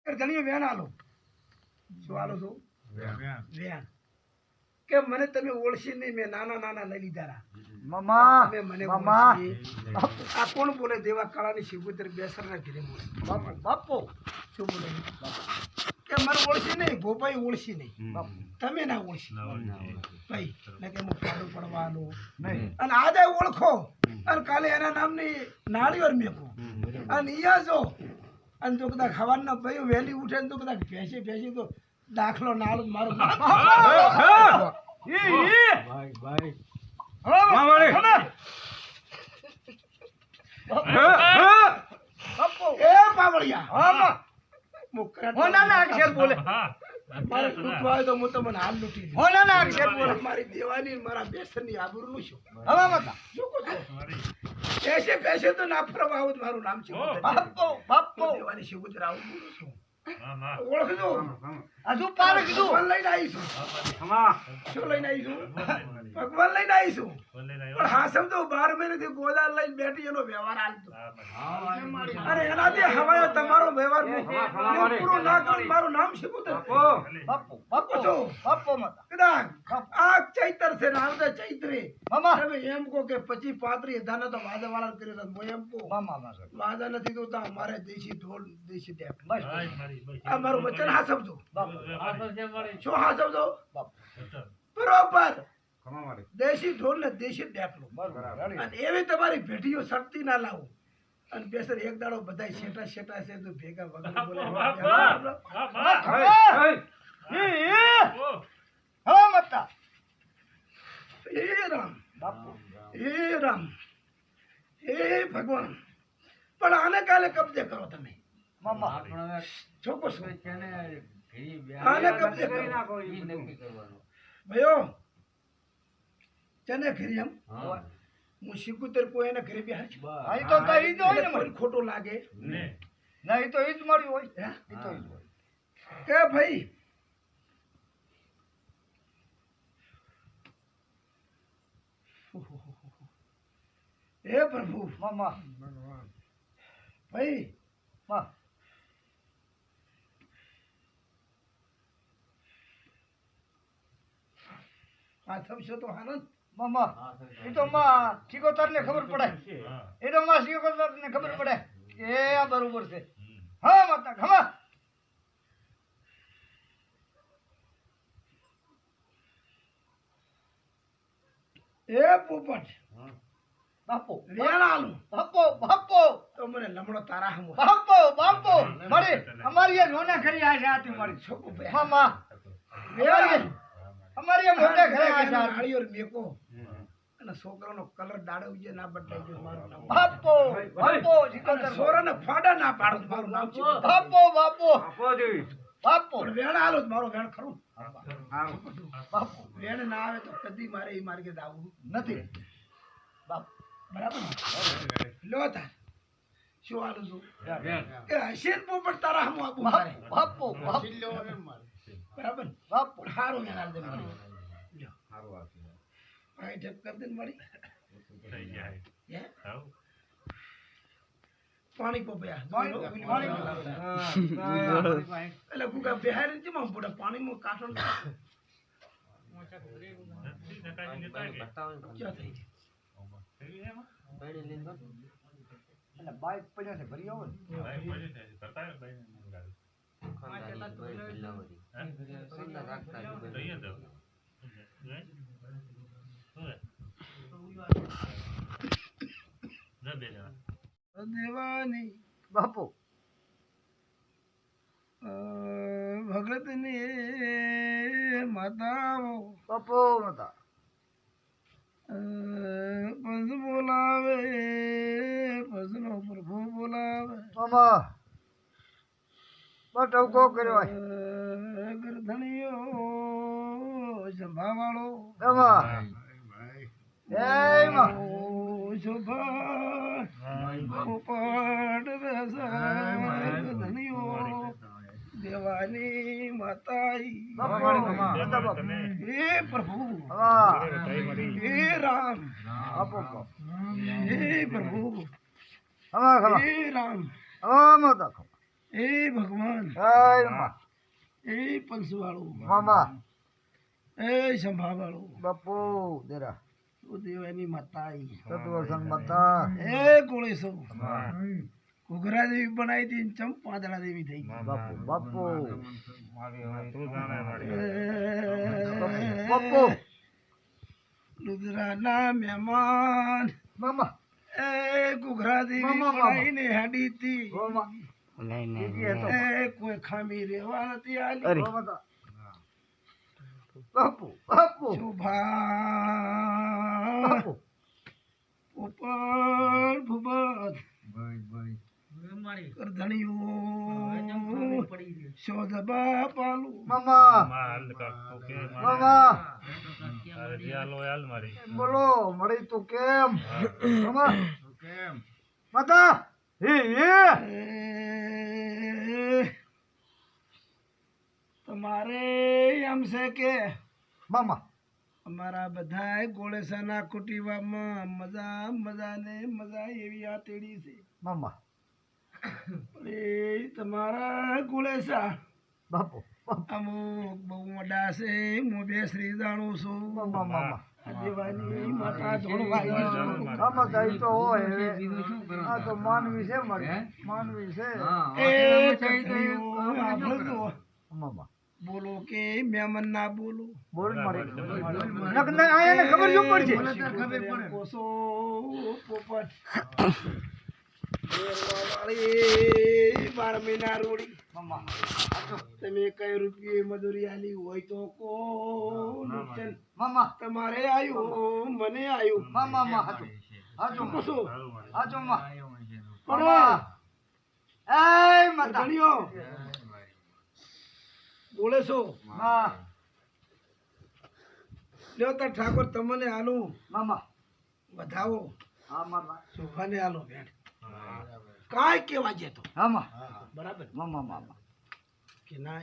ઘણી વેણ આલો શું આલો છું વેણ કે મને તમે ઓળખી નહીં મેં નાના નાના લઈ લીધા મામા તમે મને મામા આ કોણ બોલે દેવા કાળાની શિવગુદર બેસર ના ઘરે બોલે બાપુ શું બોલે કે મને ઓળખી નહીં ગોપાઈ ઓળખી નહીં તમે ના ઓળખી ભાઈ ને કે હું પાડું પડવાનું નહીં અને આજે ઓળખો અને કાલે એના નામની નાળિયેર મેકો અને અહીંયા જો અને તો કદાચ ખાવાના ભાઈ વહેલી ઉઠે ને તો કદાચ ભેંસી તો દાખલો નાળું મારું એ પાવળિયા બોલે મારે લૂંટવા હોય તો હું તમને હાલ લૂંટી દઉં. હોનાના અક્ષર બોલે મારી દેવાની ને મારા બેસનની આબરૂનું શું હવે મતા શું કહો છો? પૈસે તો ના ફરવા આવું જ મારું નામ છે બાપુ દેવાની શિવગુદર આવું બોલું છું ઓળખજો હજુ પાર કીધું ભગવાન લઈને આવીશું શું લઈને આવીશું ભગવાન લઈને આવીશું પણ હા સમજો 12 મહિનાથી ગોદા લઈને બેઠી એનો વ્યવહાર હાલતો અને એનાથી હવાયો તમારો વ્યવહાર પૂરો ના કરું મારું નામ શિવગુદર બાપુ છો બાપુ મતા કદાચ આ ચૈતર છે ને આવતા ચૈત્રે મામા તમે એમ કહો કે 25-35 હજારના તો વાદા વાળા કરી રહ્યા હું એમ કહું મામા વાદા નથી તો અમારે દેશી ઢોલ દેશી ટેપ બસ આ મારું વચન હા સમજો બાપુ શું હા સમજો બાપુ બરોબર દેશી ઢોલ ને દેશી ટેપલો બરોબર અને એવી તમારી ભેટીઓ શક્તિ ના લાવો અને બેસર એક દાડો બધાય શેટા છે તો ભેગા વગર બોલે હવે મતા એ રામ બાપુ હે રામ હે ભગવાન પણ આને કાલે કબજે કરો તમે મામા છોકો છો આને કબજે કરો ભયો ચને ઘરે એમ હું શિવગુદર કોઈ એને ઘરે બિહાર છું અહીં તો કઈ તો હોય ને કોઈ ખોટું લાગે ના એ તો ઈ જ મારી હોય હે? એ તો ઈ જ હોય કે ભાઈ હે પ્રભુ મામા ભાઈ માં આ થશે તો આનંદ મામા એ તો માં શીખોતર ને ખબર પડે એ તો માં શીખોતર ને ખબર પડે કે આ બરોબર છે હા માતા ખમા એ પોપટ બાપુ વેણાલું બાપુ બાપુ તો મને લમડો તારા હમો બાપુ બાપુ મારી અમારી એ નોના ખરી આ જાતી મારી છોકુ ભાઈ મામા વેણાલું અમારી એ મોટા ખરી આ જાતી નાળિયેર મેકો અને છોકરાનો કલર દાડવજે ના બદલાઈ ગયો મારું નામ બાપુ બાપુ શીખોતર સોરાને ફાડા ના પાડું મારું નામ છે બાપુ બાપુ બાપુ પણ વેણ આલો જ મારો વેણ ખરું બાપુ વેણ ના આવે તો કદી મારે એ માર્ગે દાવું નથી બાપુ બરાબર ને? લો તાર શું આલું છું કે હસીન પોપટ તારા હમો આપું મારે બાપુ બાપુ બરાબર ને? બાપુ પણ હારું વેણ આલ દે મારી લ્યો ભાઈ ઢેપ કર દે ને મારી હે? પાણી પોપયા પાણી એટલે ગુગા બેહારી છે માં બોડા પાણીમાં કાઠો ક્યાં થઈ અને બાઈક પડ્યા છે ભરી આવો ને દેવાની બાપુ ભગતની માતાઓ બાપુ મતા પંચ બોલાવે પંચનો પ્રભુ બોલાવે મામા બટવકો કર્યો ગરધણીઓ સંભાવાળો મામા એ માં શોભા પોપટ ધણીઓ દેવાની માતાઈ હે પ્રભુ હે રામ હે પ્રભુ હે રામ એ ભગવાન જય માં એ પંચવાળું મામા એ સંભાવાળું બાપુ દેરા દેવાની માતા આઈ. સદવસન માતા એ ગોળેશો ઘુઘરા દેવી બનાવી હતી ને ચમ પાંદડા દેવી થઈ ગઈ. બાપુ બાપુ એ બાપુ લુધરાના મહેમાન મામા એ ઘુઘરા દેવી મામા, મામા. બનાવીને હેડી હતી. મામા એ કોઈ ખામી રેવા નથી આલી. મામા બાપુ બાપુ શોભા બાપુ ઉપર ભૂપત કરધણીઓ શોધબા પાલું મામા મામા બોલો મળી તું કેમ મામા માતા હે હે તમારે એમ છે કે મામા અમારા બધા ગોળેસાના કુટીવામાં મજા મજા ને મજા એવી આ તેડી છે. મામા એ તમારા ગોળેસા બાપુ અમુક બહુ મોટા છે. હું બે શ્રી જાણું છું. મામા મામા દેવાની માતા ધોળવાઈ મામા કઈ તો હોય હવે. આ તો માનવી છે મારી માનવી છે એ કકડીઓ આપણો મામા બોલો કે મહેમાન ના બોલો. બોલ મારી નક આયાને ખબર જો પડશે કોસો પોપટ વાળી 12 મહિના રોડી મામા તમે કઈ રૂપિયે મજૂરી આલી હોય તો કો નુકસાન મામા તમારે આવ્યું મને આવ્યું. મામા મામા હાચો હાચો કોસો હાચો માં પણ એ માતા ધણીઓ બોલે છો હા લ્યો તો ઠાકોર તમને આલું મામા વધાવો હા મામા શોભાને આલો ભેટ કાંઈ કેવા જતો મામા બરાબર મામા મામા કે ના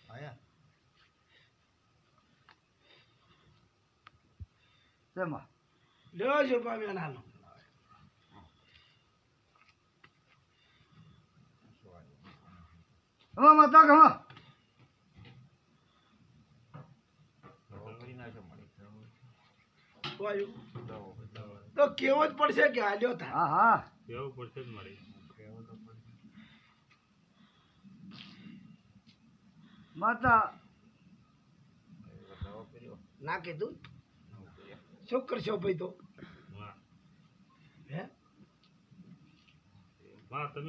આયા શેમાં લ્યો શોભા બેન આલો મામા તા ગમા તો કેવો જ પડશે કે હાલ્યો થા. હા હા માતા ના કીધું શું કરશો ભાઈ તો હે બાપો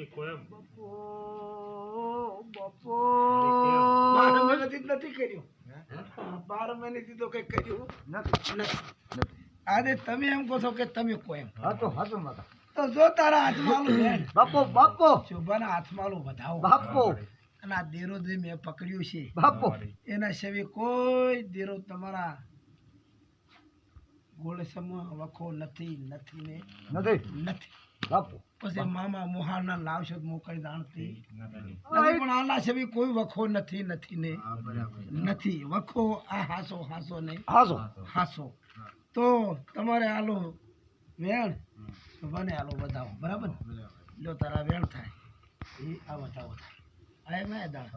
બાપો 12 મહિનાથી જ નથી કર્યું. 12 મહિનાથી તો કઈ કર્યું નથી નથી. આજે તમે એમ કહો છો કે તમે કહો એમ હાચો હાચો માતા તો જો તારા હાથમાં આલું બેન બાપો બાપો શોભાના હાથમાં આલું વધાવો બાપો અને આ દેરો જે મેં પકડ્યું છે બાપો એના સિવાય કોઈ દેરો તમારા ગોળેસમાં વખો નથી નથી ને નથી નથી. બાપો પછી મામા મોહારના લાવશો તો મોકળી જાણતી નથી. પણ આના સિવાય કોઈ વખો નથી નથી ને નથી વખો આ હાસો હાસો ને હાચો હાસો તો તમારે આલો વેણ ભને આલો બતાવો બરાબર જો તારા વેણ થાય એ આ બતાવો થાય આ મેં દાણ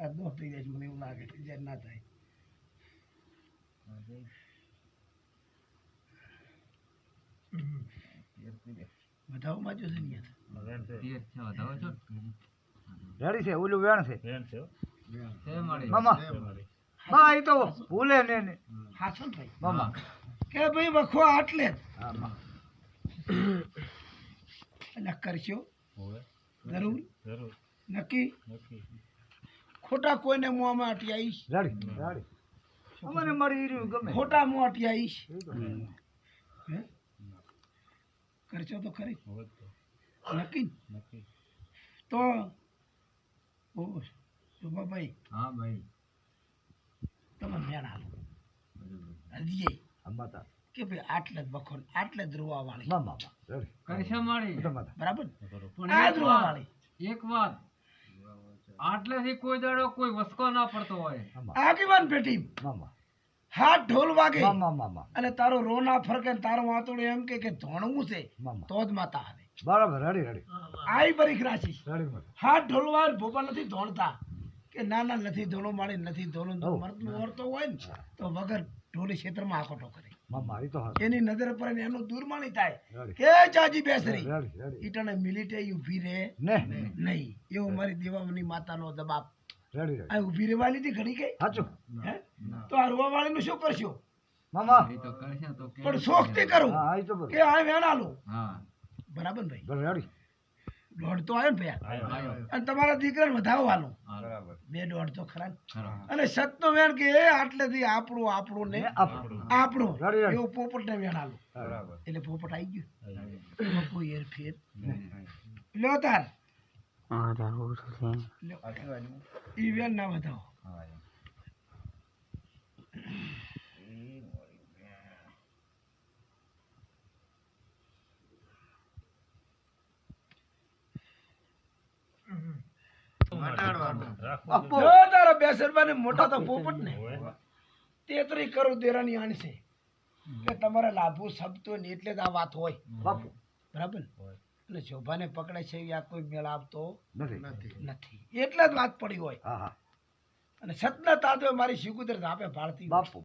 આ દો થઈ જાય છે મને એવું લાગે છે જ્યારે ના થાય બતાવો બાજુ છે ને રેડી છે ઓલું વેણ છે મામા બા એ તો ભૂલે ને ને હાસો ને ભાઈ મામા કે ભાઈ વખો આટલે જ હા માં એટલે કરશો જરૂર નક્કી ખોટા કોઈને મોંમાં અટી આવીશ રેડી રેડી અમને મળી રહ્યું ગમે ખોટા મોં અટી આવીશ હે કરશો તો ખરી નક્કી તો ઓ શોભાભાઈ હા ભાઈ તમે મેણ હાલો હજી માતા કે ભાઈ આટલે જ બખો આટલે જ રોવા વાળી મામા રેડી કૈસા માળી માતા બરાબર પણ આ એક જ રોવા વાત વાળી એક વાત આટલેથી કોઈ દાડો કોઈ વસકો ના પડતો હોય આગેવાન પેટી મામા હાથ ઢોલ વાગે મામા મામા અને તારો રોના ફરકે ને તારો વાતોડો એમ કે ધોણવું છે મામા તો જ માતા આવે બરાબર રેડી રેડી આઈ પરીખ રાશિ રેડી મત હાથ ઢોલવા ભોપા નથી ધોણતા કે ના ના નથી ધોલો મારી નથી ધોલો તો હઉ. મરતું ઓરતો હોય ને તો વગર ઢોલી ક્ષેત્રમાં આકોટો કરે મારી તો હા એની નજર પર ને એનું દૂરમાણી થાય રેડી કે ચાજી બેસરી રેડી રેડી ઈટાને મિલિટે ઊભી રહે ને નહીં એવો મારી દેવાની માતાનો દબાવ રેડી રેડી આ ઊભી રહેવાની હતી ઘડી ગઈ સાચું હે તો આ રોવાવાળીનું શું કરશો મામા એ તો કરશે તો કે પણ શોખથી કરું હા આ તો કે આ વેણાલું હા બરાબર ભાઈ રેડી દોઢ તો આવ્યો ને ભૈયા આયો અને તમારા દીકરાને વધાવવાનું બરાબર બે દોઢ તો ખરા ને. ખરા અને સતનો વેણ કે એ આટલેથી આપણું આપણું ને આપણું રેડી, રેડી. એવું પોપટને વેણાલું બરાબર એટલે પોપટ આવી ગયો એમાં કોઈ હેરફેર લ્યો તાર લ્યો. ઈ વેણ ના વધાવો આપો જો તારા બેસરબાને મોટા તો પોપટ ને તેતરી કરું દેરાની આણશે કે તમારે લાભો સબતો ને એટલે જ આ વાત હોય બાપુ બરાબર ને? એટલે શોભાને પકડે છે આ કોઈ મેળ આપતો નથી નથી એટલે જ વાત પડી હોય હા હા અને સતના તાતો મારી શિકુતર ઝાપે ભાળતી હોય. બાપુ